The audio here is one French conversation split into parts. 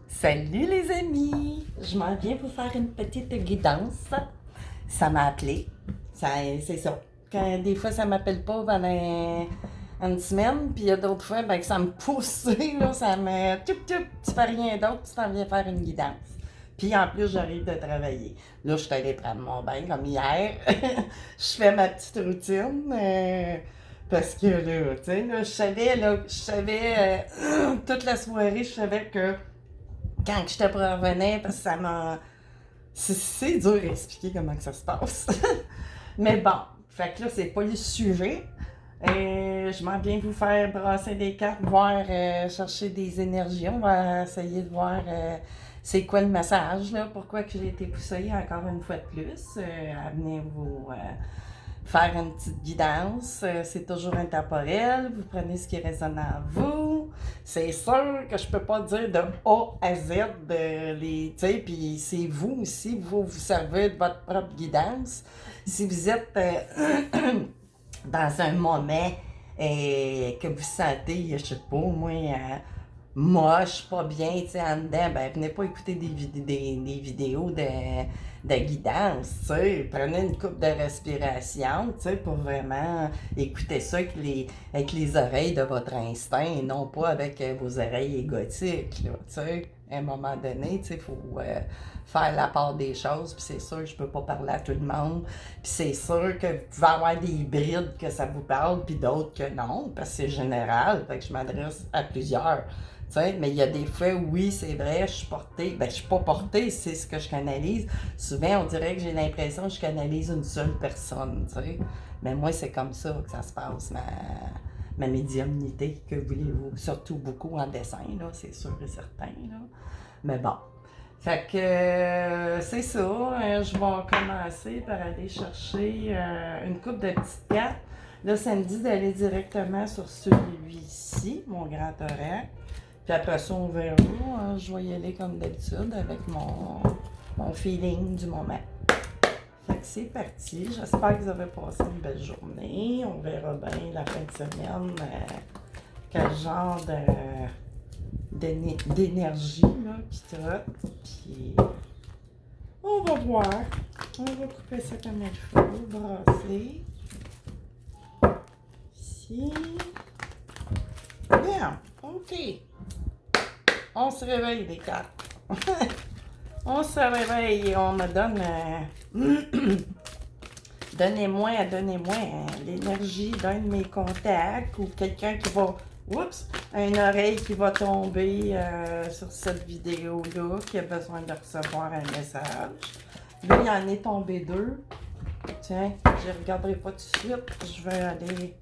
Salut les amis! Je m'en viens vous faire une petite guidance. Ça m'a appelé. C'est ça. Des fois, ça m'appelle pas pendant une semaine, puis il y a d'autres fois ben, que ça me pousse, là, ça me... tu fais rien d'autre, tu t'en viens faire une guidance. Puis en plus, j'arrive de travailler. Là, je suis allée prendre mon bain comme hier. Je fais ma petite routine. Parce que là, tu sais, toute la soirée, je savais que quand je te revenais, parce que ça m'a. C'est dur à expliquer comment que ça se passe. Mais bon, fait que là, c'est pas le sujet. Je m'en viens vous faire brasser des cartes, voir, chercher des énergies. On va essayer de voir c'est quoi le message, là, pourquoi que j'ai été poussée encore une fois de plus à venir vous faire une petite guidance. C'est toujours intemporel. Vous prenez ce qui résonne en vous. C'est sûr que je peux pas dire de A à Z les, tu sais, puis c'est vous aussi, vous servez de votre propre guidance. Si vous êtes dans un moment que vous sentez, je sais pas, moi, moche, pas bien, tu sais, en dedans, ben, venez pas écouter des vidéos de guidance, tu sais. Prenez une coupe de respiration, tu sais, pour vraiment écouter ça avec les oreilles de votre instinct et non pas avec vos oreilles égotiques, là, tu sais. À un moment donné, tu sais, il faut faire la part des choses, puis c'est sûr que je peux pas parler à tout le monde, puis c'est sûr que vous pouvez avoir des brides que ça vous parle, puis d'autres que non, parce que c'est général, fait que je m'adresse à plusieurs. T'sais, mais il y a des fois, oui, c'est vrai, je suis portée. Ben, je suis pas portée, c'est ce que je canalise. Souvent, on dirait que j'ai l'impression que je canalise une seule personne, tu sais. Mais moi, c'est comme ça que ça se passe, ma médiumnité, que voulez-vous. Surtout beaucoup en dessin, là, c'est sûr et certain, là. Mais bon. Fait que c'est ça. Je vais commencer par aller chercher une coupe de petites cartes. Là, ça me dit d'aller directement sur celui-ci, mon grand thorax. Puis après ça, on verra. Je vais y aller comme d'habitude avec mon feeling du moment. Fait que c'est parti. J'espère que vous avez passé une belle journée. On verra bien la fin de semaine quel genre d'énergie là, qui trotte. Puis on va voir. On va couper ça comme il faut, brasser. Ici. Bien, ok. On se réveille les cartes. On se réveille et on me donne. Donnez-moi l'énergie d'un de mes contacts ou quelqu'un qui va. Oups! Une oreille qui va tomber sur cette vidéo-là, qui a besoin de recevoir un message. Là, il en est tombé deux. Tiens, je ne regarderai pas tout de suite. Je vais aller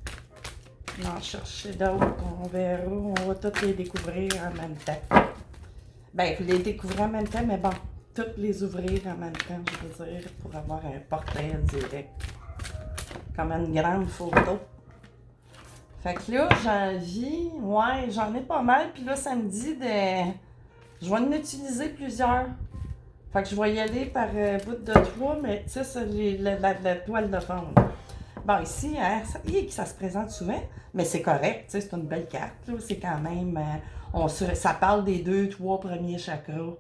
en chercher d'autres. On verra. On va toutes les découvrir en même temps. Ben, vous les découvrez en même temps, mais bon, toutes les ouvrir en même temps, je veux dire, pour avoir un portrait direct. Comme une grande photo. Fait que là, j'en ai pas mal, puis là, ça me dit de. Je vais en utiliser plusieurs. Fait que je vais y aller par bout de trois, mais tu sais, c'est la toile de fond. Bon, ici, hein, ça se présente souvent, mais c'est correct, tu sais, c'est une belle carte, là, c'est quand même, ça parle des 2, 3 premiers chakras,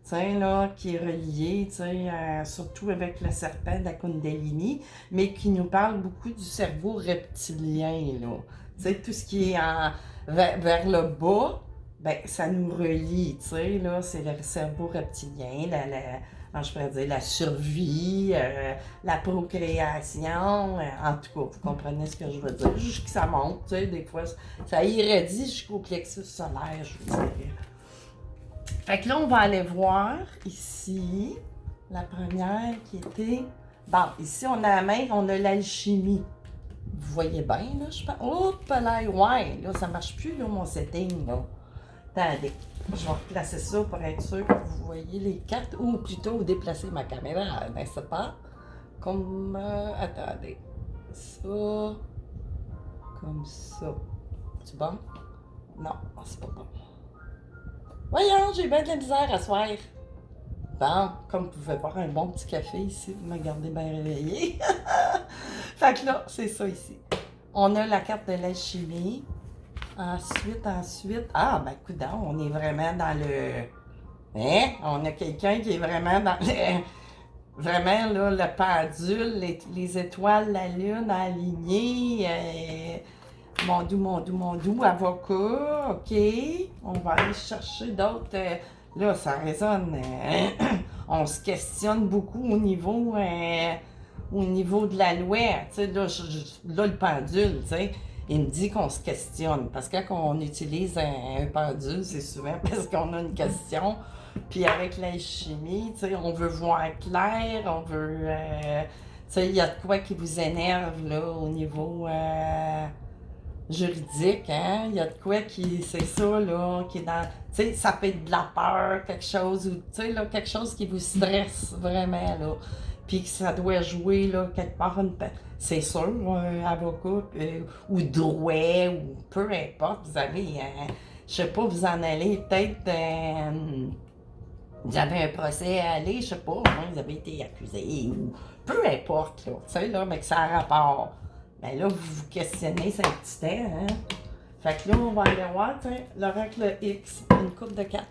tu sais, là, qui est relié, tu sais, surtout avec le serpent de la Kundalini, mais qui nous parle beaucoup du cerveau reptilien, là, tu sais, tout ce qui est vers le bas, ben, ça nous relie, tu sais, là, c'est le cerveau reptilien, je pourrais dire, la survie, la procréation, en tout cas, vous comprenez ce que je veux dire, jusqu'à ça monte, tu sais, des fois, ça irradie jusqu'au plexus solaire, je vous dirais. Fait que là, on va aller voir ici, la première qui était, bon, ici, on a la main, on a l'alchimie. Vous voyez bien, là, je pense. Oups, là, ouais, là, ça marche plus, là, mon setting, là. Attendez, je vais replacer ça pour être sûr que vous voyez les cartes, ou plutôt déplacer ma caméra, n'est-ce pas? Comme, attendez, ça, comme ça. C'est bon? Non, c'est pas bon. Voyons, j'ai bien de la misère à soir. Bon, comme vous pouvez boire un bon petit café ici, vous me gardez bien réveillé. Fait que là, c'est ça ici. On a la carte de l'alchimie. Ensuite, ah, ben, coudonc, on est vraiment dans le Hein? On a quelqu'un qui est vraiment dans vraiment, là, le pendule, les étoiles, la lune alignée. Mon doux, avocat, OK. On va aller chercher d'autres. Là, ça résonne. On se questionne beaucoup au niveau de la loi. Tu sais, là, le pendule, tu sais, il me dit qu'on se questionne. Parce que quand on utilise un pendule, c'est souvent parce qu'on a une question. Puis avec l'alchimie, tu sais, on veut voir clair, on veut... tu sais, il y a de quoi qui vous énerve, là, au niveau... juridique, hein? Il y a de quoi qui, c'est ça, là, qui est dans, tu sais, ça peut être de la peur, quelque chose, ou, tu sais, là, quelque chose qui vous stresse vraiment, là, puis que ça doit jouer, là, quelque part, c'est sûr, avocat, ou droit, ou peu importe, vous avez, je sais pas, vous en allez peut-être, vous avez un procès à aller, je sais pas, vous avez été accusé, ou peu importe, là, tu sais, là, mais que ça a rapport. Ben là, vous vous questionnez, c'est un petit temps, hein? Fait que là, on va aller voir, tiens, l'oracle X, une coupe de 4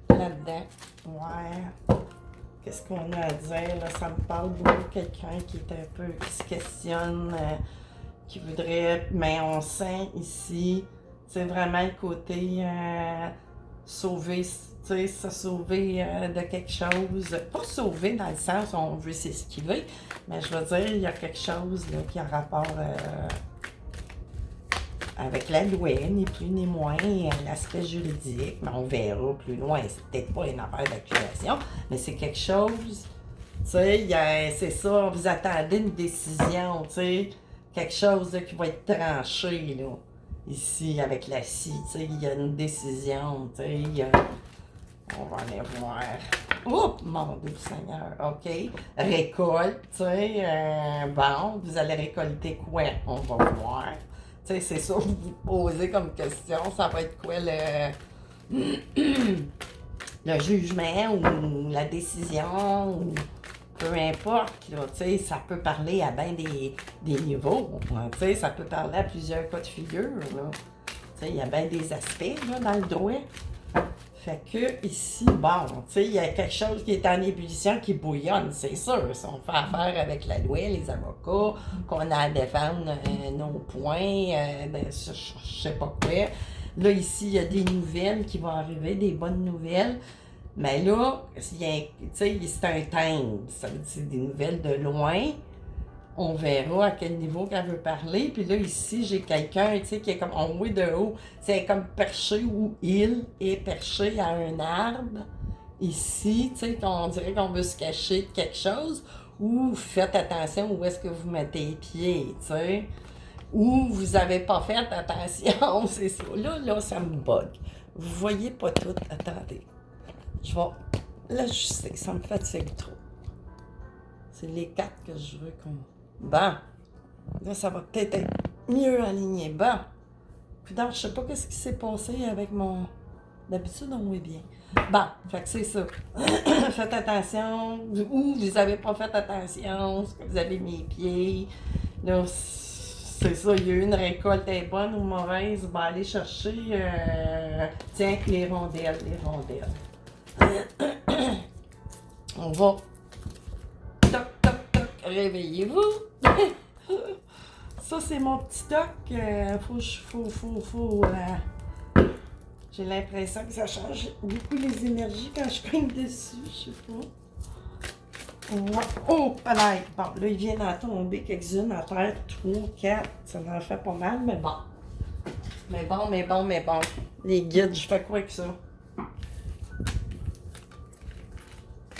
là-dedans. Ouais. Qu'est-ce qu'on a à dire, là? Ça me parle beaucoup de quelqu'un qui est un peu, qui se questionne, qui voudrait, mais on sent ici, c'est vraiment le côté sauver, tu sais, se sauver de quelque chose. Pas sauver dans le sens où on veut s'esquiver, mais je veux dire, il y a quelque chose là, qui a rapport avec la loi, ni plus ni moins, l'aspect juridique, mais on verra plus loin. C'est peut-être pas une affaire d'accusation, mais c'est quelque chose, tu sais, c'est ça, vous attendez une décision, tu sais, quelque chose là, qui va être tranché, là, ici, avec la scie, tu sais, il y a une décision, tu sais, il y a... On va aller voir. Oups, mon Dieu Seigneur, OK. Récolte, tu sais, bon, vous allez récolter quoi? On va voir. Tu sais, c'est ça que vous posez comme question. Ça va être quoi le jugement ou la décision ou peu importe, là, tu sais, ça peut parler à bien des niveaux. Tu sais, ça peut parler à plusieurs cas de figure, là. Tu sais, il y a bien des aspects, là, dans le droit. Fait que ici, bon, tu sais, il y a quelque chose qui est en ébullition, qui bouillonne, c'est sûr. Si on fait affaire avec la loi, les avocats, qu'on a à défendre nos points, ben, je sais pas quoi. Là, ici, il y a des nouvelles qui vont arriver, des bonnes nouvelles. Mais là, tu sais, c'est un thème. Ça veut dire c'est des nouvelles de loin. On verra à quel niveau qu'elle veut parler. Puis là, ici, j'ai quelqu'un, tu sais, qui est comme en haut de haut. C'est comme perché ou il est perché à un arbre. Ici, tu sais, on dirait qu'on veut se cacher de quelque chose. Ou faites attention où est-ce que vous mettez les pieds, tu sais. Ou vous n'avez pas fait attention, c'est ça. Là, ça me bug. Vous voyez pas tout. Attendez. Je vais l'ajuster. Ça me fatigue trop. C'est les 4 que je veux qu'on... Bon, là, ça va peut-être être mieux aligné. Bon, donc, je sais pas qu'est-ce qui s'est passé avec mon... D'habitude, on est bien. Bon, fait que c'est ça. Faites attention. Ou vous avez pas fait attention, ce que vous avez mis les pieds. Là, c'est ça, il y a eu une récolte, est bonne ou mauvaise. Ben, allez chercher, tiens, les rondelles. On va... Toc, toc, toc, réveillez-vous. Ça, c'est mon petit toc. J'ai l'impression que ça change beaucoup les énergies quand je cogne dessus. Je sais pas. Oh, pareil. Bon, là, il vient d'en tomber quelques-unes à terre. 3, 4. Ça en fait pas mal, mais bon. Mais bon. Les guides, je fais quoi avec ça?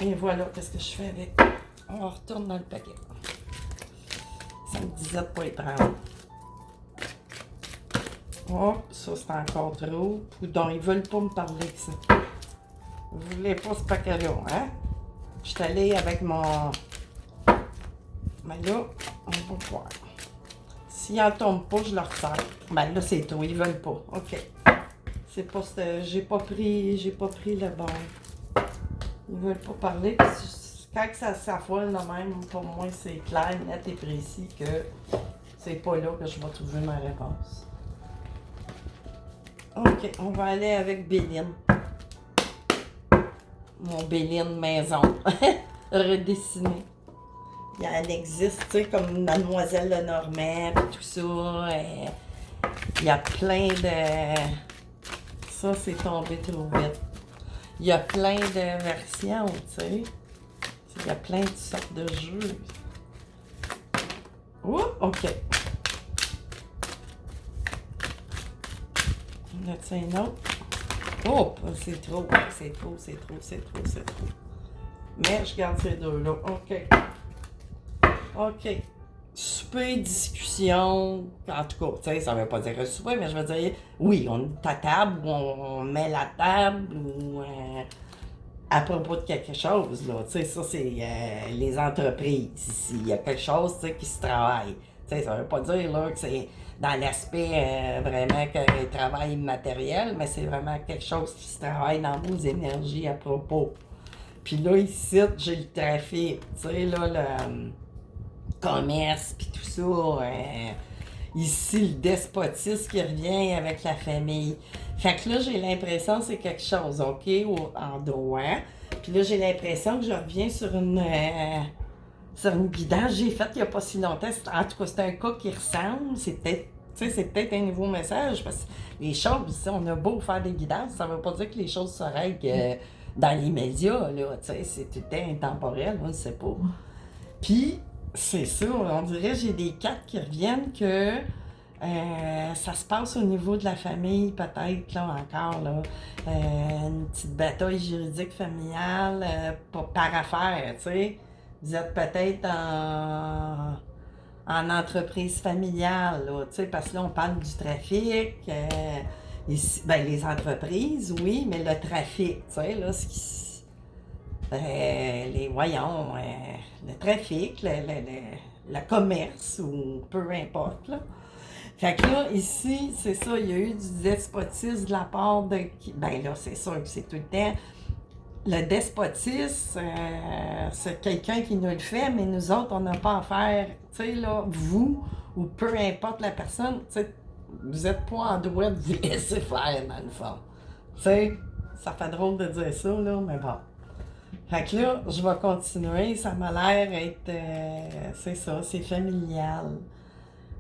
Et voilà, qu'est-ce que je fais avec? On retourne dans le paquet. Ça me disait de pas y prendre. Oh, ça c'est encore trop. Poudon, ils veulent pas me parler de ça. Vous voulez pas ce paquet-là, hein? Je suis allée avec mon... Mais là, on va voir. S'il en tombe pas, je le ressors. Ben là, c'est tout, ils veulent pas. OK. C'est pas... J'ai pas pris le bon. Ils veulent pas parler. Quand ça s'affole de même, pour moi, c'est clair, net et précis que c'est pas là que je vais trouver ma réponse. OK, on va aller avec Béline. mon Béline maison, redessiné. Il y en existe, tu sais, comme Mademoiselle Lenormand, pis tout ça. Il y a plein de... Ça, c'est tombé trop vite. Il y a plein de versions, tu sais. Il y a plein de sortes de jeux. Oh, OK. On a un autre. Oh, c'est trop, c'est trop, c'est trop, c'est trop, c'est trop. Mais je garde ces deux-là. OK. OK. Souper, discussion. En tout cas, tu sais, ça veut pas dire un souper, mais je veux dire, oui, on est à table, ou on met la table, ou à propos de quelque chose, là. Tu sais, ça, c'est les entreprises ici. Il y a quelque chose, tu sais, qui se travaille. Tu sais, ça veut pas dire, là, que c'est dans l'aspect vraiment que travail matériel, mais c'est vraiment quelque chose qui se travaille dans vos énergies à propos. Puis là, ici, j'ai le trafic, tu sais, là, le commerce, puis tout ça. Ici, le despotisme qui revient avec la famille. Fait que là, j'ai l'impression que c'est quelque chose, OK, en droit. Puis là, j'ai l'impression que je reviens sur une guidance que j'ai faite il n'y a pas si longtemps. En tout cas, c'est un cas qui ressemble. C'est peut-être, tu sais, c'est peut-être un nouveau message, parce que les choses, ici, on a beau faire des guidances, ça ne veut pas dire que les choses se règlent dans l'immédiat, là. Tu sais, c'est tout le temps intemporel, on ne sait pas. Puis, c'est ça, on dirait j'ai des cartes qui reviennent que ça se passe au niveau de la famille, peut-être, là, encore, là. Une petite bataille juridique familiale par affaire, tu sais. Vous êtes peut-être en entreprise familiale, là, tu sais, parce que là, on parle du trafic. Ici, ben, les entreprises, oui, mais le trafic, tu sais, là, ce qui... voyons, le trafic, le commerce, ou peu importe, là. Fait que là, ici, c'est ça, il y a eu du despotisme de la part de... Ben là, c'est sûr que c'est tout le temps... Le despotisme, c'est quelqu'un qui nous le fait, mais nous autres, on n'a pas à faire, tu sais, là, vous, ou peu importe la personne, tu sais, vous n'êtes pas en droit de vous laisser faire, dans le fond. Tu sais, ça fait drôle de dire ça, là, mais bon. Fait que là, je vais continuer. Ça m'a l'air être... c'est ça, c'est familial.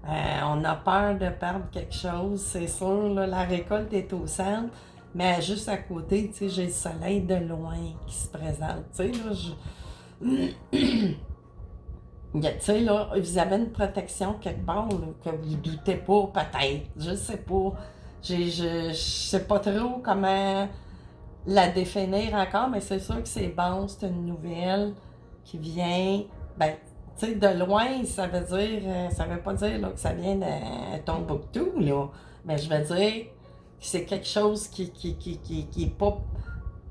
On a peur de perdre quelque chose, c'est sûr. Là, la récolte est au centre, mais juste à côté, tu sais, j'ai le soleil de loin qui se présente. Tu sais, là, tu sais, là, vous avez une protection quelque part, là, que vous ne doutez pas, peut-être. Je sais pas. Je sais pas trop comment la définir encore, mais c'est sûr que c'est bon, c'est une nouvelle qui vient, ben, tu sais, de loin, ça veut dire, ça veut pas dire là, que ça vient de Tombouctou, là, mais je veux dire que c'est quelque chose qui est pas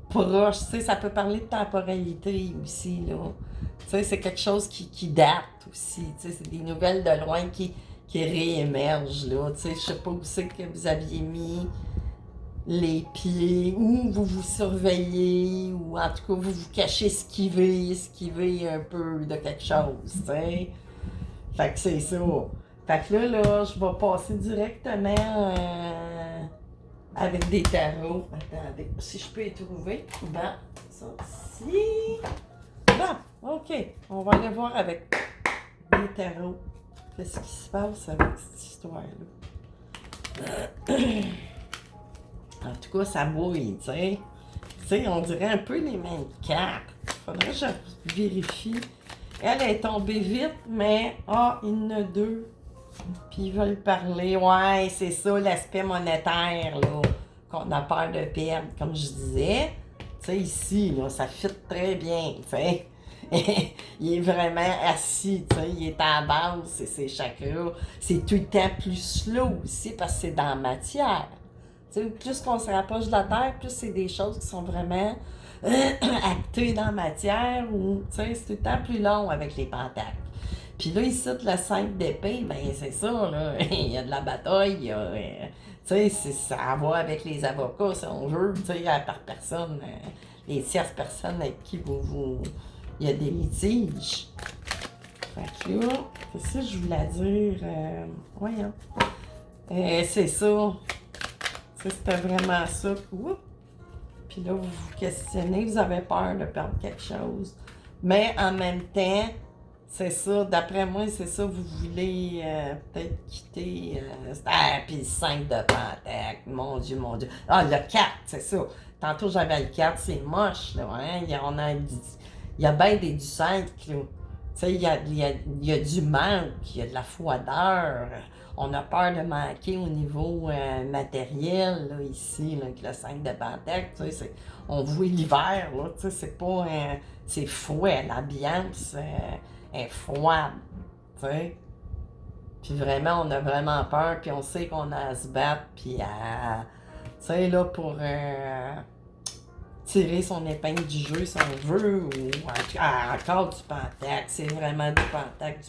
proche, tu sais, ça peut parler de temporalité aussi, là, tu sais, c'est quelque chose qui date aussi, tu sais, c'est des nouvelles de loin qui réémergent, là, tu sais, je sais pas où c'est que vous aviez mis les pieds, ou vous vous surveillez, ou en tout cas vous vous cachez, esquiver un peu de quelque chose, tu sais. Fait que c'est ça. Fait que là, je vais passer directement avec des tarots. Attendez, si je peux les trouver. Bon, ça ici. Bon, OK. On va aller voir avec des tarots. Qu'est-ce qui se passe avec cette histoire-là? En tout cas, ça bouille, tu sais. Tu sais, on dirait un peu les mêmes cartes. Faudrait que je vérifie. Elle est tombée vite, mais il y en a deux. Puis ils veulent parler. Ouais, c'est ça, l'aspect monétaire, là, qu'on a peur de perdre, comme je disais. Tu sais, ici, là, ça fit très bien, tu sais. Il est vraiment assis, tu sais, il est à la base, c'est ses chakras. C'est tout le temps plus slow aussi, parce que c'est dans la matière. T'sais, plus qu'on se rapproche de la Terre, plus c'est des choses qui sont vraiment actées dans la matière, ou c'est tout le temps plus long avec les pentacles. Puis là, ici, le 5 d'épée, ben c'est ça, là, il y a de la bataille, il y a, ça a à voir avec les avocats, si on veut, par personne, les tierces personnes avec qui il y a des litiges. Fait que là, c'est ça que je voulais dire, voyons. C'est ça. C'était vraiment ça. Oups. puis là, vous vous questionnez, vous avez peur de perdre quelque chose. Mais en même temps, c'est ça, d'après moi, c'est ça, vous voulez peut-être quitter. Puis le 5 de Pentacle, mon Dieu, mon Dieu. Ah, le 4, c'est ça. Tantôt, j'avais le 4, c'est moche, là, hein? Il y a bien du 5, là. Tu sais, il y a du manque, il y a de la froideur. On a peur de manquer au niveau matériel, là, ici, là, avec le 5 de Pentacle. Tu sais, on voit l'hiver, là, tu sais, c'est pas... c'est froid, l'ambiance est froide, tu sais. Puis vraiment, on a vraiment peur, puis on sait qu'on a à se battre, puis à... Tu sais, là, pour tirer son épingle du jeu, si on veut, ou encore du Pentacle. C'est vraiment du Pentacle,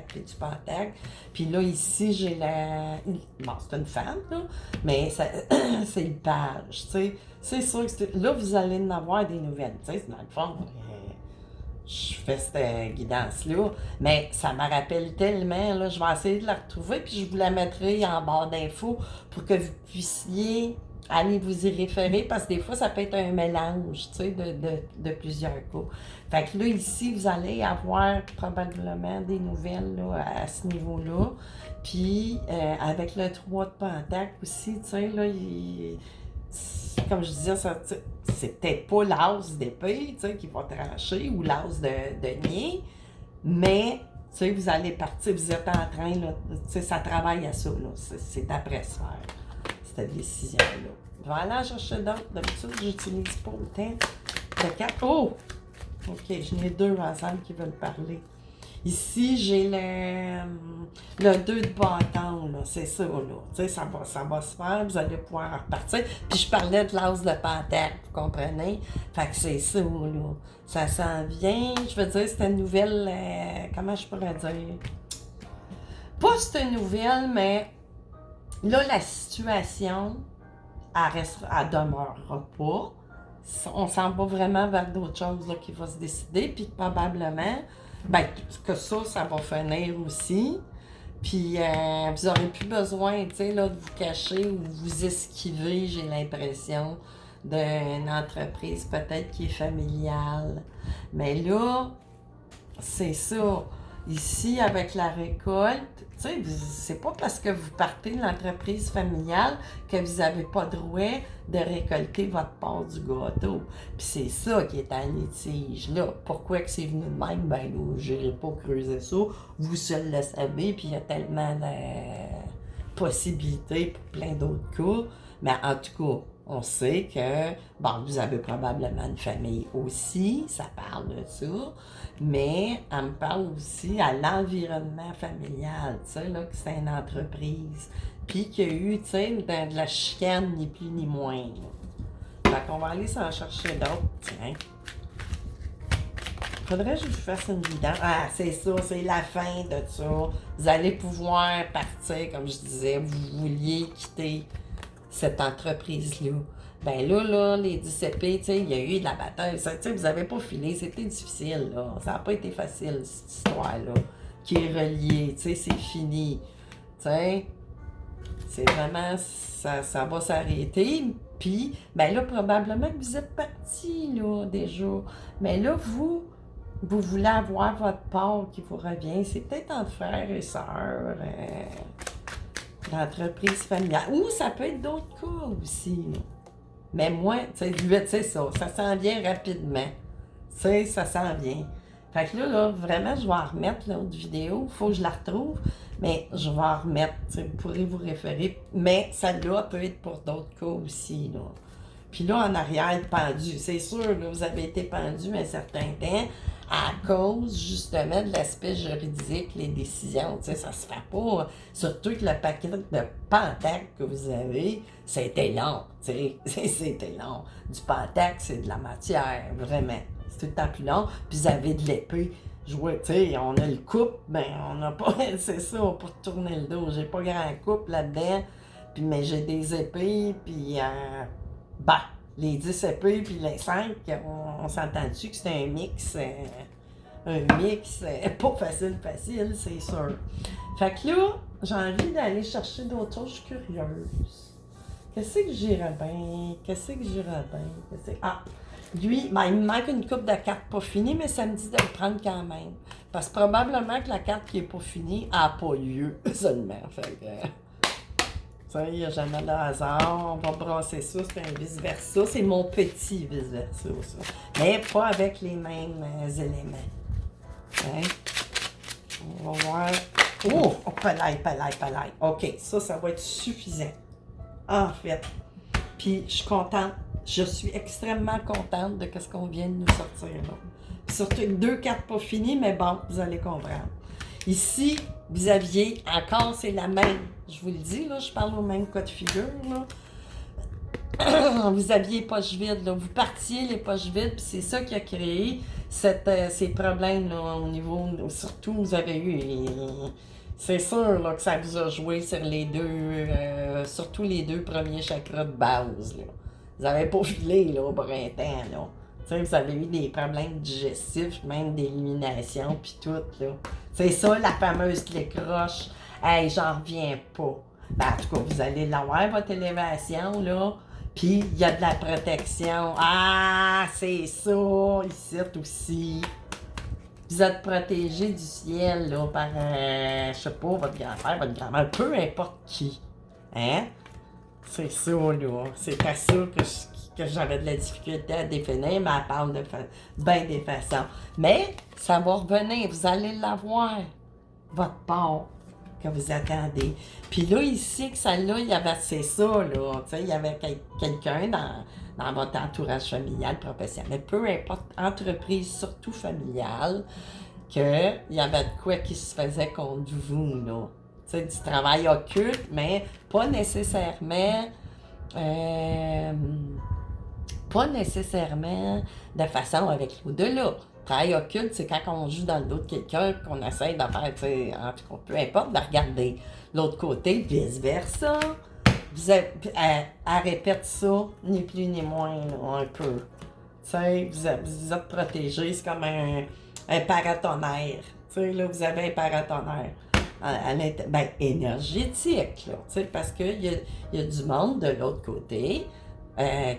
puis du Pentacle. Puis là, ici, j'ai la... Bon, c'est une femme, là, mais c'est le page, tu sais. C'est sûr que là, vous allez en avoir des nouvelles, tu sais, dans le fond. Je fais cette guidance-là, mais ça me rappelle tellement, là, je vais essayer de la retrouver, puis je vous la mettrai en barre d'infos pour que vous puissiez aller vous y référer, parce que des fois, ça peut être un mélange, tu sais, de plusieurs cas. Fait que là, ici, vous allez avoir probablement des nouvelles, là, à ce niveau-là. Puis, avec le 3 de Pentacle aussi, tu sais, là, comme je disais, c'est peut-être pas l'as d'épée, tu sais, qui va trancher, ou l'as de nier, mais, tu sais, vous allez partir, vous êtes en train, là, tu sais, ça travaille à ça, là, c'est après se faire, cette décision-là. Je vais aller en chercher d'autres, d'habitude, j'utilise pas autant de 4. Oh! OK, j'en ai deux ensemble qui veulent parler. Ici, j'ai le 2 de bâton, là, c'est ça, là. Tu sais, ça va se faire, vous allez pouvoir repartir. Puis je parlais de l'as de Pentacle, vous comprenez? Fait que c'est ça, là. Ça s'en vient, je veux dire, c'est une nouvelle, comment je pourrais dire? Pas c'est une nouvelle, mais là, la situation, elle demeurera pas. On s'en va vraiment vers d'autres choses, là, qui vont se décider, puis probablement... Ben, que ça va finir aussi. Puis, vous n'aurez plus besoin, tu sais, là, de vous cacher ou de vous esquiver, j'ai l'impression, d'une entreprise peut-être qui est familiale. Mais là, c'est ça. Ici, avec la récolte, tu sais, c'est pas parce que vous partez de l'entreprise familiale que vous n'avez pas droit de récolter votre part du gâteau. Puis c'est ça qui est en litige, là. Pourquoi que c'est venu de même? Ben là, je n'irai pas creuser ça. Vous seul le savez, puis il y a tellement de possibilités pour plein d'autres cas. Mais en tout cas, on sait que, bon, vous avez probablement une famille aussi, ça parle de ça, mais elle me parle aussi à l'environnement familial, tu sais, là, que c'est une entreprise, puis qu'il y a eu, tu sais, de la chicane, ni plus ni moins. Là. Fait qu'on va aller s'en chercher d'autres, tiens. Faudrait que je vous fasse une vidéo. Ah, c'est ça, c'est la fin de ça. Vous allez pouvoir partir, comme je disais, vous vouliez quitter cette entreprise-là. Ben là, les 10 CP, tu sais, il y a eu de la bataille. Tu sais, vous n'avez pas filé, c'était difficile, là. Ça n'a pas été facile, cette histoire-là, qui est reliée, tu sais, c'est fini. Tu sais, c'est vraiment, ça va s'arrêter. Puis, ben là, probablement que vous êtes partis, là, déjà. Mais là, vous voulez avoir votre part qui vous revient. C'est peut-être entre frères et sœurs. L'entreprise familiale. Ou ça peut être d'autres cas aussi. Là. Mais moi, tu sais, ça s'en vient rapidement. Tu sais, ça s'en vient. Fait que là, vraiment, je vais en remettre l'autre vidéo. Il faut que je la retrouve. Mais je vais en remettre. Vous pourrez vous référer. Mais celle-là peut être pour d'autres cas aussi. Là. Puis là, en arrière, pendu. C'est sûr, là, vous avez été pendu un certain temps à cause, justement, de l'aspect juridique, les décisions. Tu sais, ça se fait pas. Surtout que le paquet de Pentacle que vous avez, c'était long. Tu sais, c'était long. Du Pentacle, c'est de la matière, vraiment. C'est tout le temps plus long. Puis vous avez de l'épée. Tu sais, on a le couple, ben on n'a pas, c'est ça, pour tourner le dos. J'ai pas grand couple là-dedans. Puis, mais j'ai des épées, puis... ben, les 10 épées puis les 5, on s'entend-tu que c'est un mix pas facile, c'est sûr. Fait que là, j'ai envie d'aller chercher d'autres choses, je suis curieuse. Qu'est-ce que j'irais bien? Qu'est-ce que j'irais bien? Ah! Lui, ben, il me manque une coupe de cartes pas finie, mais ça me dit de le prendre quand même. Parce que probablement que la carte qui est pas finie n'a pas lieu seulement. Fait que, il n'y a jamais de hasard. On va brasser ça, c'est un vice-versa. C'est mon petit vice-versa, ça. Mais pas avec les mêmes éléments. Hein? On va voir. Oh, palaille. OK, ça va être suffisant. En fait. Puis, je suis contente. Je suis extrêmement contente de ce qu'on vient de nous sortir là. Surtout 2 cartes pas finies, mais bon, vous allez comprendre. Ici, vous aviez, encore, c'est la même. Je vous le dis, là, je parle au même cas de figure, là. Vous aviez les poches vides, là. Vous partiez les poches vides, puis c'est ça qui a créé ces problèmes, là, au niveau... Surtout, vous avez eu... C'est sûr, là, que ça vous a joué sur les deux... surtout les 2 premiers chakras de base, là. Vous n'avez pas filé, là, au printemps, là. T'sais, vous avez eu des problèmes digestifs, même d'élimination, puis tout, là. C'est ça, la fameuse clé croche. Hey, j'en reviens pas. Ben, en tout cas, vous allez l'avoir, votre élévation, là. Puis, il y a de la protection. Ah, c'est ça, ici aussi. Vous êtes protégé du ciel, là, par, je sais pas, votre grand-père, votre grand-mère, peu importe qui. Hein? C'est ça, là. C'est à ça que j'avais de la difficulté à définir, mais elle parle de bien des façons. Mais ça va revenir, vous allez l'avoir, votre part que vous attendez. Puis là, ici, que celle-là, il y avait, c'est ça, là, tu sais, il y avait quelqu'un dans votre entourage familial, professionnel, peu importe, entreprise, surtout familiale, qu'il y avait de quoi qui se faisait contre vous, là. Tu sais, du travail occulte, mais pas nécessairement... pas nécessairement de façon avec l'au-delà. Travail occulte, c'est quand on joue dans le dos de quelqu'un, qu'on essaie de faire, tu sais, en tout cas, peu importe, de regarder l'autre côté, vice-versa. Elle répète ça, ni plus ni moins, là, un peu. Tu sais, vous êtes protégé, c'est comme un paratonnerre. Tu sais, là, vous avez un paratonnerre. Ben, énergétique, là, tu sais, parce qu'il y a du monde de l'autre côté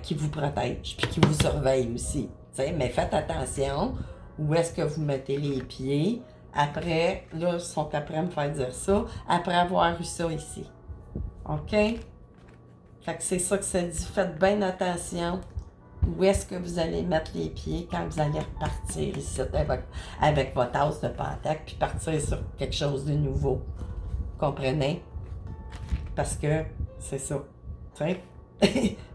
qui vous protège, puis qui vous surveille aussi, tu sais, mais faites attention où est-ce que vous mettez les pieds après, là, ils sont après à me faire dire ça, après avoir eu ça ici, OK? Fait que c'est ça que ça dit, faites bien attention où est-ce que vous allez mettre les pieds quand vous allez repartir ici avec votre as de pentacle, puis partir sur quelque chose de nouveau. Vous comprenez? Parce que c'est ça. Tu sais?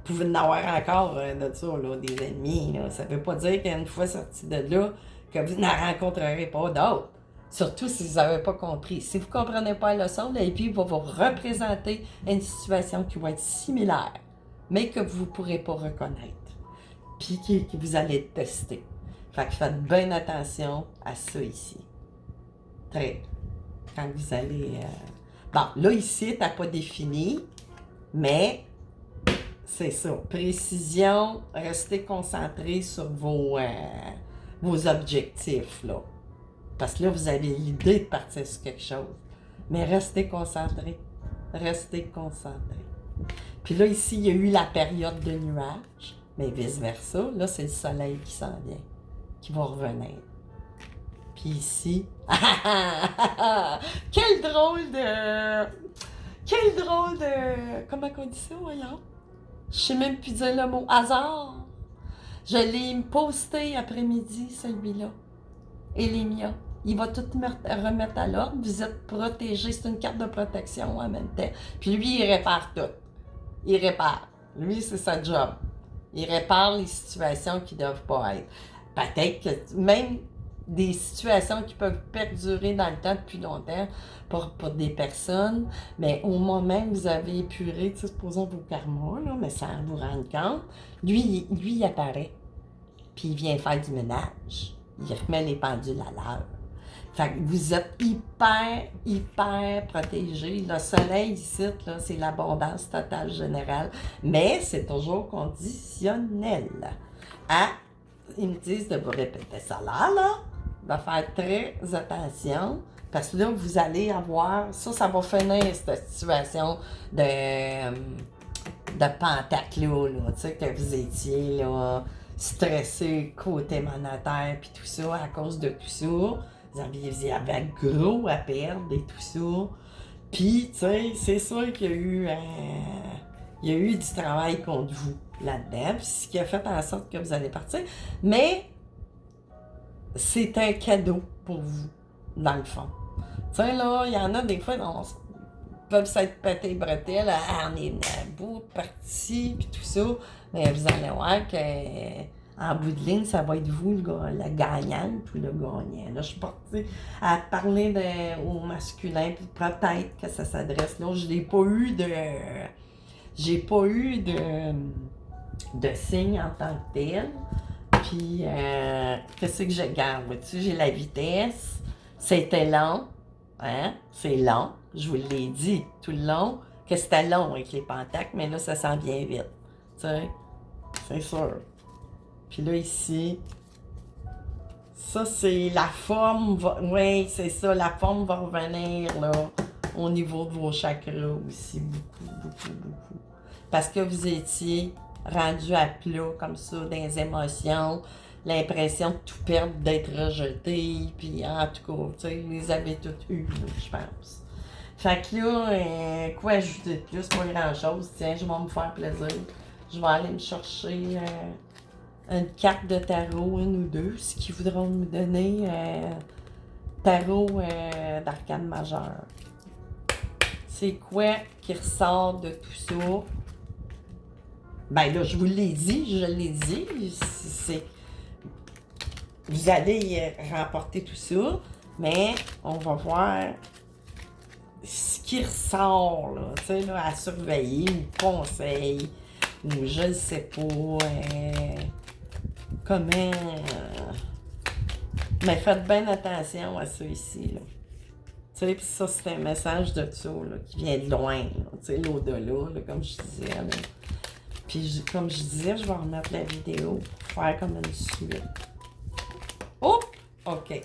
Vous pouvez en avoir encore de ça, là, des ennemis. Là. Ça ne veut pas dire qu'une fois sorti de là, que vous n'en rencontrerez pas d'autres. Surtout si vous n'avez pas compris. Si vous ne comprenez pas la leçon, et puis va vous représenter une situation qui va être similaire, mais que vous ne pourrez pas reconnaître. Puis que vous allez tester. Fait que faites bien attention à ça ici. Très. Quand vous allez... Bon, là, ici, tu n'as pas défini, mais c'est ça. Précision, restez concentré sur vos objectifs, là. Parce que là, vous avez l'idée de partir sur quelque chose. Mais restez concentré. Restez concentré. Puis là, ici, il y a eu la période de nuages. Mais vice-versa, là, c'est le soleil qui s'en vient, qui va revenir. Puis ici, quel drôle de... Comment on dit ça, voyons? Je sais même plus dire le mot hasard. Je l'ai posté après-midi, celui-là. Elémia. Il va tout remettre à l'ordre. Vous êtes protégé. C'est une carte de protection en même temps. Puis lui, il répare tout. Il répare. Lui, c'est sa job. Il répare les situations qui ne doivent pas être. Peut-être que même des situations qui peuvent perdurer dans le temps depuis longtemps pour des personnes, mais au moment où vous avez épuré, supposons vos karmas, là, mais sans vous rendre compte, lui, il apparaît. Puis il vient faire du ménage. Il remet les pendules à l'heure. Fait que vous êtes hyper protégés. Le soleil ici, là, c'est l'abondance totale générale. Mais c'est toujours conditionnel. Ah, ils me disent de vous répéter ça là, de faire très attention. Parce que là, vous allez avoir, ça va finir cette situation de de pentacle là, tu sais, que vous étiez, là, stressé côté monétaire, puis tout ça, à cause de tout ça. Vous avez gros à perdre et tout ça. Puis, tu sais, c'est sûr qu'il y a eu du travail contre vous là-dedans, puis ce qui a fait en sorte que vous allez partir. Mais c'est un cadeau pour vous, dans le fond. Tu sais, là, il y en a des fois, peuvent s'être pété les bretelles, on est à bout, parti, puis tout ça. Mais vous allez voir qu'en bout de ligne, ça va être vous, la gagnante ou le gagnant. Là, je suis partie à parler au masculin, puis peut-être que ça s'adresse là. Je n'ai pas eu de signe en tant que tel. Puis, qu'est-ce que je garde? Tu j'ai la vitesse. C'était long. Hein? C'est long. Je vous l'ai dit tout le long que c'était long avec les pentacles, mais là, ça s'en vient vite. Tu sais? C'est sûr. Puis là, ici, ça, c'est la forme. Oui, c'est ça. La forme va revenir, là, au niveau de vos chakras aussi. Beaucoup, beaucoup, beaucoup. Parce que vous étiez rendu à plat, comme ça, dans les émotions, l'impression de tout perdre, d'être rejeté, puis en tout cas, tu sais, vous les avez toutes eues, je pense. Fait que là, quoi ajouter de plus? Pas grand-chose. Tiens, je vais me faire plaisir. Je vais aller me chercher une carte de tarot, une ou deux, ce qu'ils voudront me donner. Tarot d'arcane majeur. C'est quoi qui ressort de tout ça? Ben là, je vous l'ai dit, vous allez remporter tout ça, mais on va voir ce qui ressort, là, tu sais, là, à surveiller, ou conseil, ou je ne sais pas, comment... mais faites bien attention à ça ici, là. Tu sais, puis ça, c'est un message de ça, là, qui vient de loin, là, tu sais, l'au-delà, là, comme je disais, là. Puis, comme je disais, je vais remettre la vidéo pour faire comme une suite. Oh! OK.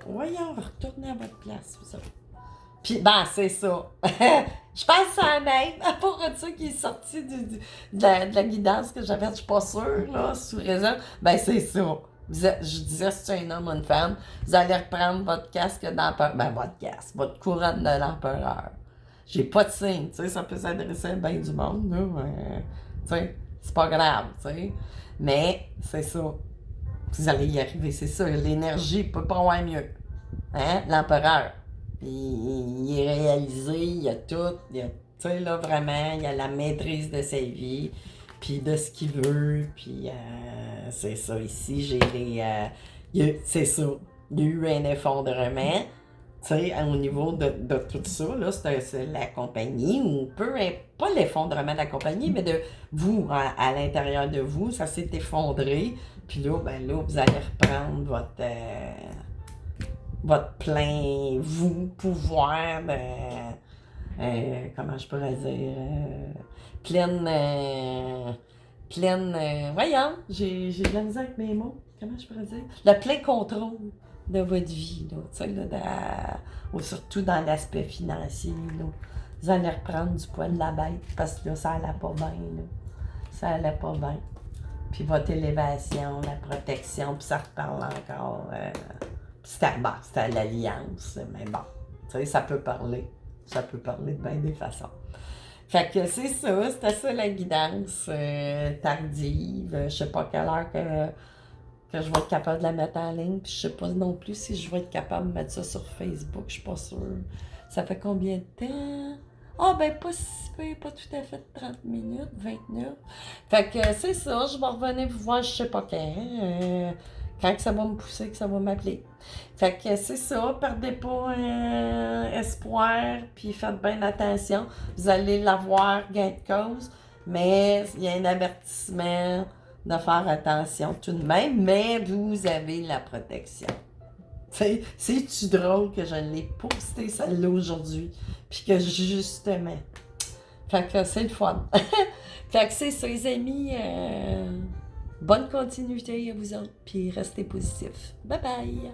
Voyons, retournez à votre place, vous autres. Puis, ben, c'est ça. Je pense que c'est la même. À part de ça qui est sorti de la guidance que j'avais, je suis pas sûre, là, sous réserve. Ben, c'est ça. Je disais, si c'est un homme ou une femme, vous allez reprendre votre casque d'empereur. Ben, votre casque, votre couronne de l'empereur. J'ai pas de signe, tu sais, ça peut s'adresser à bien du monde, là, mais, tu sais, c'est pas grave, tu sais. Mais, c'est ça. Vous allez y arriver, c'est ça. L'énergie peut pas avoir mieux. Hein? L'empereur. Il est réalisé, il y a tout. Tu sais, là, vraiment, il y a la maîtrise de sa vie, puis de ce qu'il veut, puis c'est ça. Ici, c'est ça. Il y a eu un effondrement. Tu sais, au niveau de tout ça, là, c'est la compagnie, ou pas l'effondrement de la compagnie, mais de vous, à l'intérieur de vous, ça s'est effondré. Puis là, ben là, vous allez reprendre votre plein, pouvoir de, comment je pourrais dire, voyons, j'ai de la misère avec mes mots, comment je pourrais dire, le plein contrôle de votre vie, là, tu sais, là, surtout dans l'aspect financier, là. Vous allez reprendre du poil de la bête, parce que là, ça allait pas bien, là. Ça allait pas bien. Puis votre élévation, la protection, puis ça reparle encore. C'était l'alliance, mais bon, tu sais, ça peut parler. Ça peut parler de bien des façons. Fait que c'est ça, c'était ça la guidance tardive. Je sais pas quelle heure que je vais être capable de la mettre en ligne. Puis je sais pas non plus si je vais être capable de mettre ça sur Facebook, je suis pas sûre. Ça fait combien de temps? Ah, ben pas tout à fait 30 minutes, 29. Fait que c'est ça, je vais revenir vous voir, je sais pas quand que ça va me pousser, que ça va m'appeler. Fait que c'est ça, perdez pas espoir, puis faites bien attention. Vous allez l'avoir gain de cause, mais il y a un avertissement de faire attention tout de même, mais vous avez la protection. C'est-tu drôle que je l'ai posté celle-là aujourd'hui, puis que justement, fait que c'est le fun. Fait que c'est ça les amis, bonne continuité à vous autres, puis restez positifs. Bye bye!